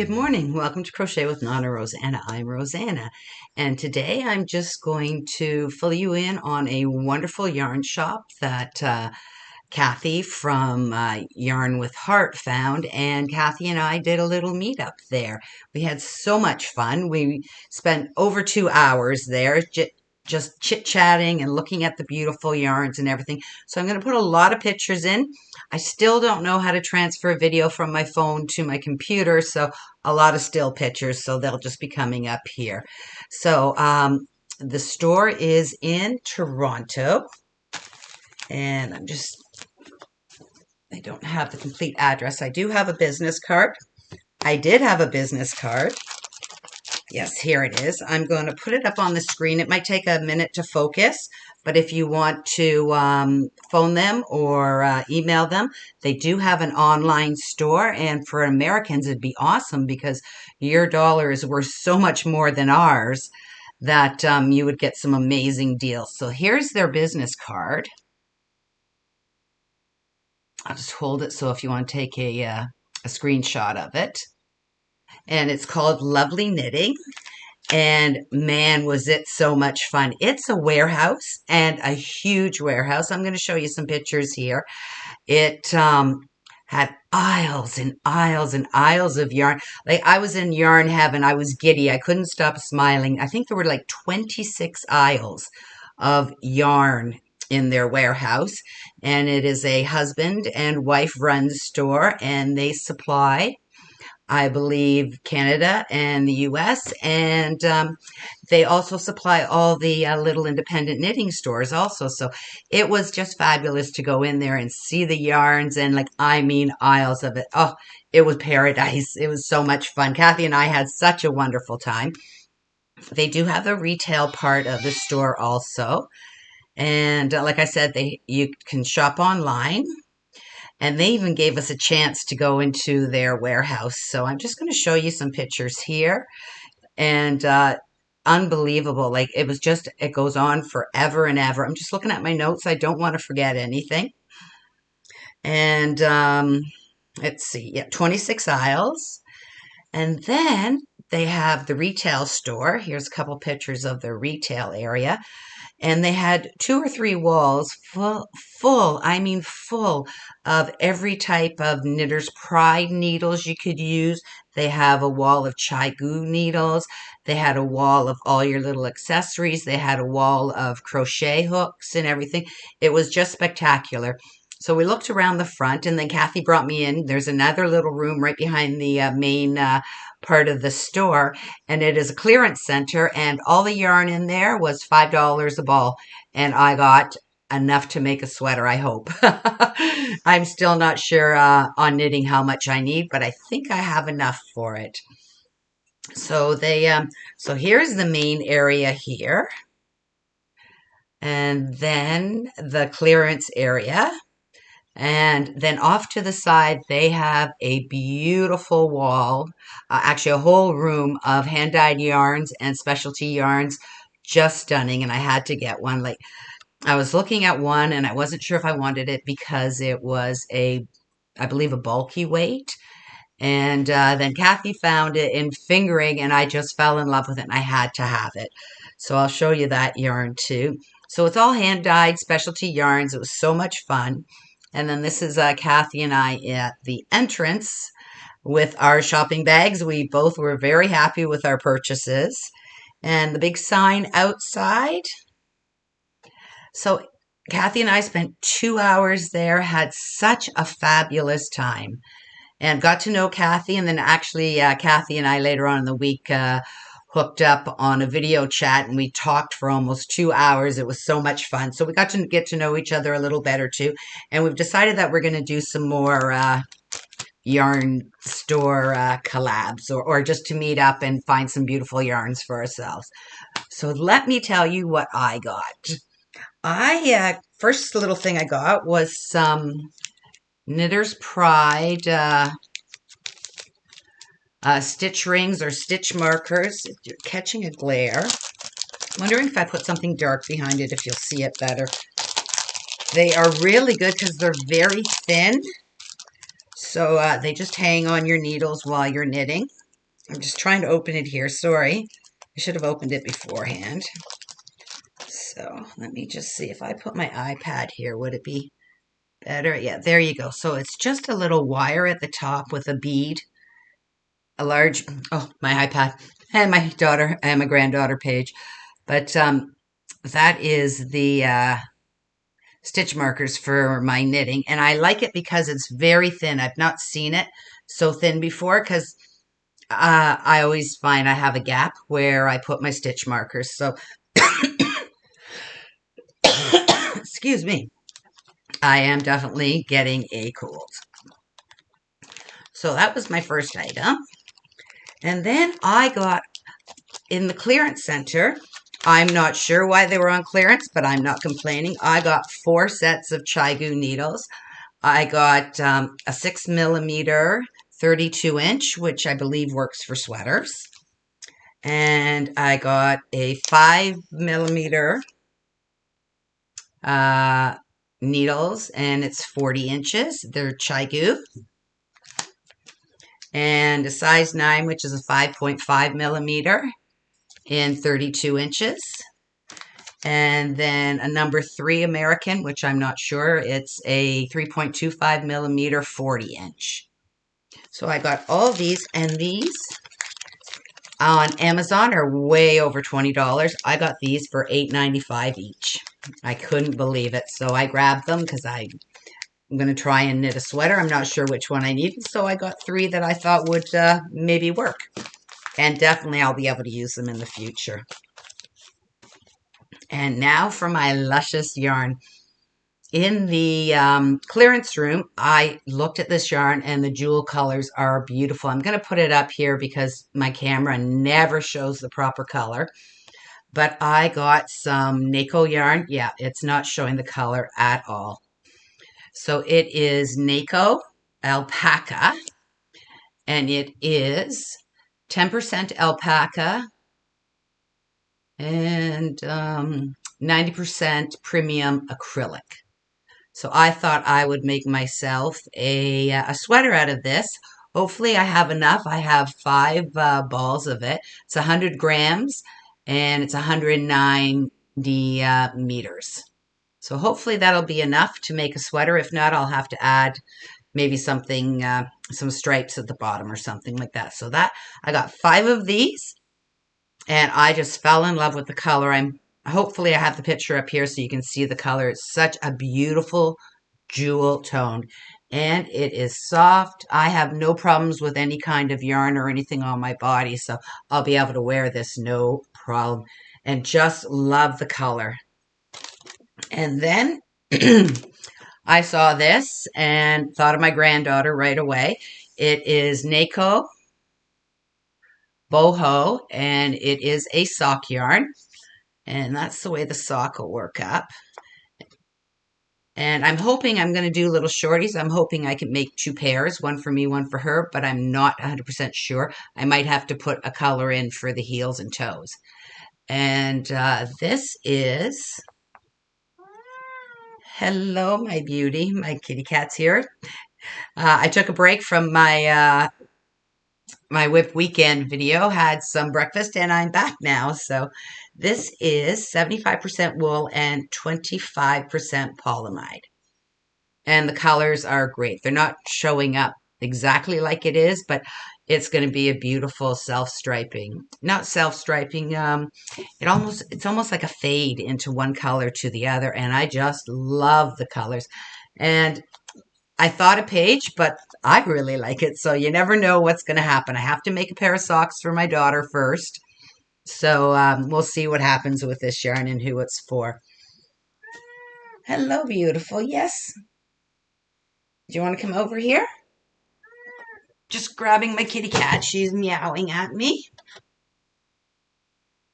Good morning. Welcome to Crochet with Nonna Rosanna. I'm Rosanna, and today I'm just going to fill you in on a wonderful yarn shop that Cathy from Yarn with Heart found, and Cathy and I did a little meetup there. We had so much fun. We spent over 2 hours there just chit-chatting and looking at the beautiful yarns and everything. So I'm going to put a lot of pictures in. I still don't know how to transfer video from my phone to my computer, so a lot of still pictures, so they'll just be coming up here. So the store is in Toronto, and I don't have the complete address. I do have a business card. I did have a business card. Yes, here it is. I'm going to put it up on the screen. It might take a minute to focus, but if you want to phone them or email them, they do have an online store. And for Americans, it'd be awesome because your dollar is worth so much more than ours that you would get some amazing deals. So here's their business card. I'll just hold it so if you want to take a screenshot of it. And it's called Lovely Knitting. And man, was it so much fun. It's a warehouse and a huge warehouse. I'm going to show you some pictures here. It had aisles and aisles and aisles of yarn. Like I was in yarn heaven. I was giddy. I couldn't stop smiling. I think there were like 26 aisles of yarn in their warehouse. And it is a husband and wife run store, and they supply, I believe, Canada and the US, and they also supply all the little independent knitting stores also. So it was just fabulous to go in there and see the yarns and aisles of it. Oh, it was paradise. It was so much fun. Cathy and I had such a wonderful time. They do have a retail part of the store also. And like I said, you can shop online. And they even gave us a chance to go into their warehouse. So I'm just going to show you some pictures here. And unbelievable. Like it goes on forever and ever. I'm just looking at my notes. I don't want to forget anything. And let's see. Yeah, 26 aisles. And then they have the retail store. Here's a couple pictures of the retail area. And they had 2 or 3 walls full of every type of Knitter's Pride needles you could use. They have a wall of Chai-Gu needles. They had a wall of all your little accessories. They had a wall of crochet hooks and everything. It was just spectacular. So we looked around the front, and then Cathy brought me in. There's another little room right behind the main part of the store, and it is a clearance center, and all the yarn in there was $5 a ball, and I got enough to make a sweater, I hope. I'm still not sure on knitting how much I need, but I think I have enough for it. So so here's the main area here, and then the clearance area. And then off to the side, they have a beautiful wall, actually a whole room of hand-dyed yarns and specialty yarns, just stunning. And I had to get one. Like I was looking at one, and I wasn't sure if I wanted it because it was I believe, a bulky weight. And then Cathy found it in fingering, and I just fell in love with it, and I had to have it. So I'll show you that yarn too. So it's all hand-dyed specialty yarns. It was so much fun. And then this is Cathy and I at the entrance with our shopping bags. We both were very happy with our purchases. And the big sign outside. So Cathy and I spent 2 hours there, had such a fabulous time, and got to know Cathy. And then actually Cathy and I later on in the week hooked up on a video chat, and we talked for almost 2 hours. It was so much fun. So we got to get to know each other a little better too. And we've decided that we're going to do some more yarn store collabs, or just to meet up and find some beautiful yarns for ourselves. So let me tell you what I got. First little thing I got was some Knitter's Pride stitch rings or stitch markers. You're catching a glare. I'm wondering if I put something dark behind it, if you'll see it better. They are really good because they're very thin. So they just hang on your needles while you're knitting. I'm just trying to open it here. Sorry. I should have opened it beforehand. So let me just see if I put my iPad here, would it be better? Yeah, there you go. So it's just a little wire at the top with a bead, a large, oh, my iPad, and my daughter and my granddaughter page. But that is the stitch markers for my knitting. And I like it because it's very thin. I've not seen it so thin before because I always find I have a gap where I put my stitch markers. So, excuse me, I am definitely getting a cold. So that was my first item. And then I got in the clearance center. I'm not sure why they were on clearance, but I'm not complaining. I got 4 sets of Chigu needles. I got a 6mm 32-inch, which I believe works for sweaters. And I got a 5mm needles, and it's 40 inches. They're Chigu. And a size 9, which is a 5.5mm in 32 inches. And then a number 3 American, which I'm not sure. It's a 3.25mm 40-inch. So I got all these, and these on Amazon are way over $20. I got these for $8.95 each. I couldn't believe it. So I grabbed them because I'm going to try and knit a sweater. I'm not sure which one I needed. So I got 3 that I thought would maybe work. And definitely I'll be able to use them in the future. And now for my luscious yarn. In the clearance room, I looked at this yarn, and the jewel colors are beautiful. I'm going to put it up here because my camera never shows the proper color. But I got some Nako yarn. Yeah, it's not showing the color at all. So it is Nako alpaca, and it is 10% alpaca and 90% premium acrylic. So I thought I would make myself a sweater out of this. Hopefully I have enough. I have 5 balls of it. It's 100 grams, and it's 190 meters. So hopefully that'll be enough to make a sweater. If not, I'll have to add maybe something, some stripes at the bottom or something like that. So that I got 5 of these, and I just fell in love with the color. Hopefully I have the picture up here so you can see the color. It's such a beautiful jewel tone, and it is soft. I have no problems with any kind of yarn or anything on my body, so I'll be able to wear this no problem, and just love the color. And then I saw this and thought of my granddaughter right away. It is Nako Boho, and it is a sock yarn. And that's the way the sock will work up. And I'm hoping I'm going to do little shorties. I'm hoping I can make 2 pairs, one for me, one for her, but I'm not 100% sure. I might have to put a color in for the heels and toes. And this is, hello, my beauty. My kitty cat's here. I took a break from my my whip weekend video, had some breakfast, and I'm back now. So this is 75% wool and 25% polyamide. And the colors are great. They're not showing up exactly like it is, but it's going to be a beautiful self-striping. Not self-striping, it's almost like a fade into one color to the other, and I just love the colors. And I thought a page, but I really like it, so you never know what's going to happen. I have to make a pair of socks for my daughter first, so we'll see what happens with this yarn and who it's for. Hello, beautiful. Yes. Do you want to come over here? Just grabbing my kitty cat. She's meowing at me.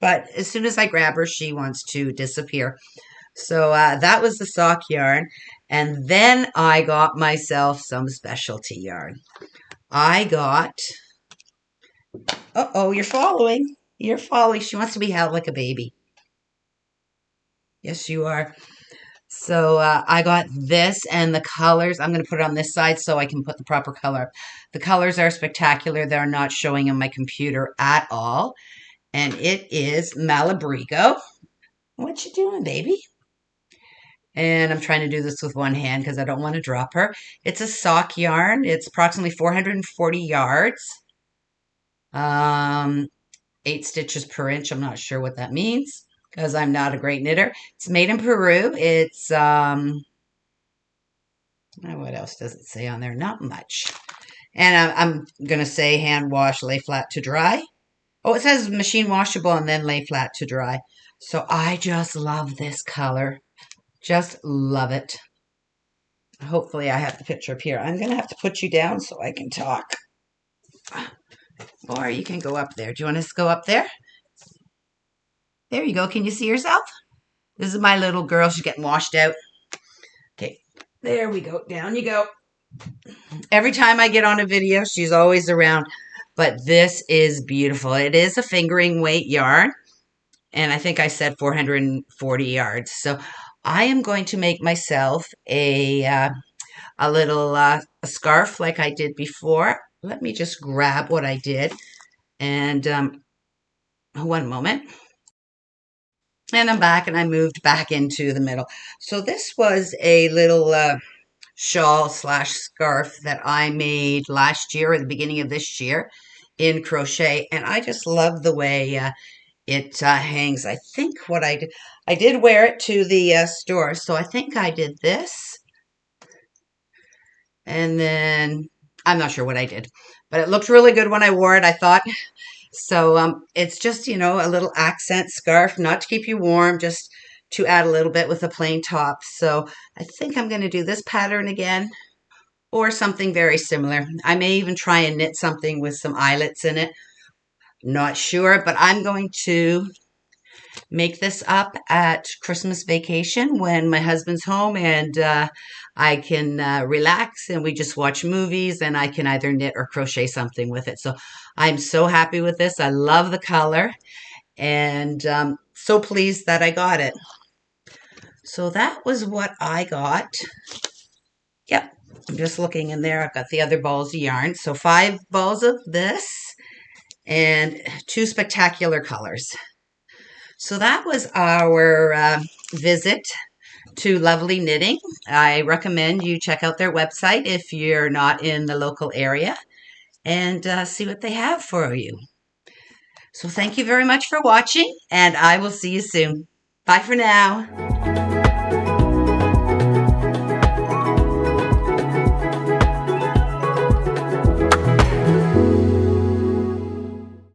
But as soon as I grab her, she wants to disappear. So that was the sock yarn. And then I got myself some specialty yarn. I got... Uh-oh, you're following. You're following. She wants to be held like a baby. Yes, you are. So I got this and the colors. I'm going to put it on this side so I can put the proper color up. The colors are spectacular. They're not showing on my computer at all. And it is Malabrigo. What you doing, baby? And I'm trying to do this with one hand because I don't want to drop her. It's a sock yarn. It's approximately 440 yards. 8 stitches per inch. I'm not sure what that means because I'm not a great knitter. It's made in Peru. It's, what else does it say on there? Not much. And I'm going to say hand wash, lay flat to dry. Oh, it says machine washable and then lay flat to dry. So I just love this color. Just love it. Hopefully I have the picture up here. I'm going to have to put you down so I can talk. Or you can go up there. Do you want us to go up there? There you go. Can you see yourself? This is my little girl. She's getting washed out. Okay, there we go. Down you go. Every time I get on a video, she's always around. But this is beautiful. It is a fingering weight yarn. And I think I said 440 yards. So I am going to make myself a little a scarf like I did before. Let me just grab what I did. And one moment. And I'm back and I moved back into the middle. So this was a little shawl slash scarf that I made last year or the beginning of this year in crochet. And I just love the way it hangs. I think what I did wear it to the store. So I think I did this. And then I'm not sure what I did, but it looked really good when I wore it, I thought. So it's just, you know, a little accent scarf, not to keep you warm, just to add a little bit with a plain top. So I think I'm going to do this pattern again or something very similar. I may even try and knit something with some eyelets in it. Not sure, but I'm going to make this up at Christmas vacation when my husband's home and I can relax and we just watch movies and I can either knit or crochet something with it. So I'm so happy with this. I love the color and so pleased that I got it. So that was what I got. Yep, I'm just looking in there. I've got the other balls of yarn. So 5 balls of this and 2 spectacular colors. So that was our visit to Lovely Knitting. I recommend you check out their website if you're not in the local area and see what they have for you. So thank you very much for watching and I will see you soon. Bye for now.